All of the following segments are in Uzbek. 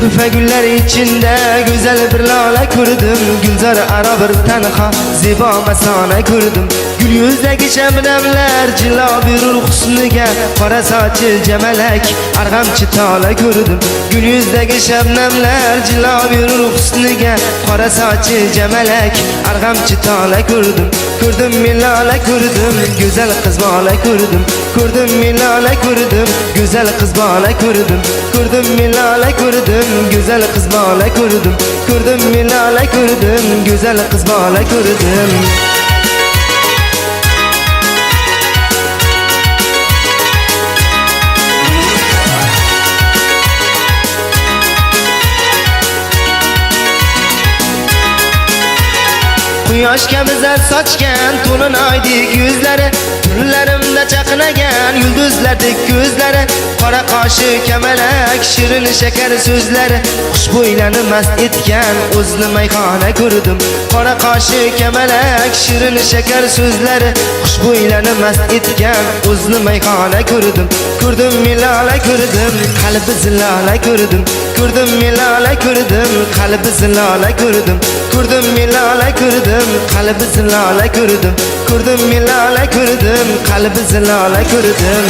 Zülfe güller içinde güzel bir lale kurdum. Gülzar ara bir tenha ziba mesane kurdum. Gül yüzdeki şebnemler cila bir husnuga, qora saçı cemelek argamçı tala kurdum. Gül yüzdeki şebnemler cila bir husnuga, qora saçı cemelek argamçı tala kurdum. Kurdum milale kurdum, güzel kız bala kurdum. Kurdum milale kurdum, güzel kız bala kurdum. Kurdum milale kurdum, güzel kız bala kurdum. Kurdum milale kurdum, güzel kız bala kurdum. Quyosh kabi zar sochgan to'lin oydek yuzlari, tunlarimda chaqnagan yulduzlardek ko'zlari, qora qoshi kamalak shirin shakar so'zlari, xushbo'ylarni mast etgan o'zni mayxona ko'rdim. Qora qoshi kamalak shirin shakar so'zlari, xushbo'ylarni mast etgan o'zni mayxona ko'rdim. Ko'rdim milala ko'rdim, qalbi zilala ko'rdim. Ko'rdim milala ko'rdim, qalbi zilala ko'rdim. Ko'rdim milala ko'rdim, qalbi zilala ko'rdim. Ko'rdim milala ko'rdim, qalbi zilala ko'rdim.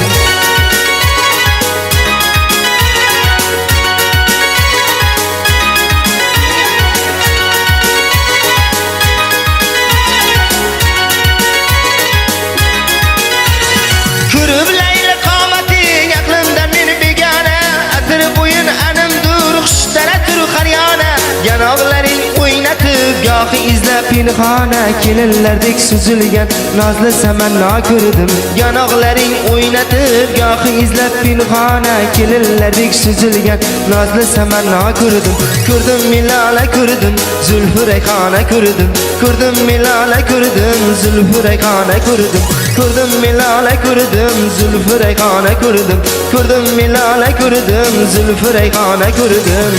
Ko'rib layla qomating aqlimdan meni begona, atir bo'yin animdur xushtara tur qaryona. Yanog'laring o'ynatib gohi izlab pinhona, kelinlardek suzilgan nozli samanno ko'rdim. Yanog'laring o'ynatib gohi izlab pinhona, kelinlardek suzilgan nozli samanno ko'rdim. Ko'rdim milala ko'rdim, zulfi rayhona ko'rdim. Ko'rdim milala ko'rdim, zulfi rayhona ko'rdim. Ko'rdim milala ko'rdim, zulfi rayhona ko'rdim. Ko'rdim milala ko'rdim, zulfi rayhona ko'rdim.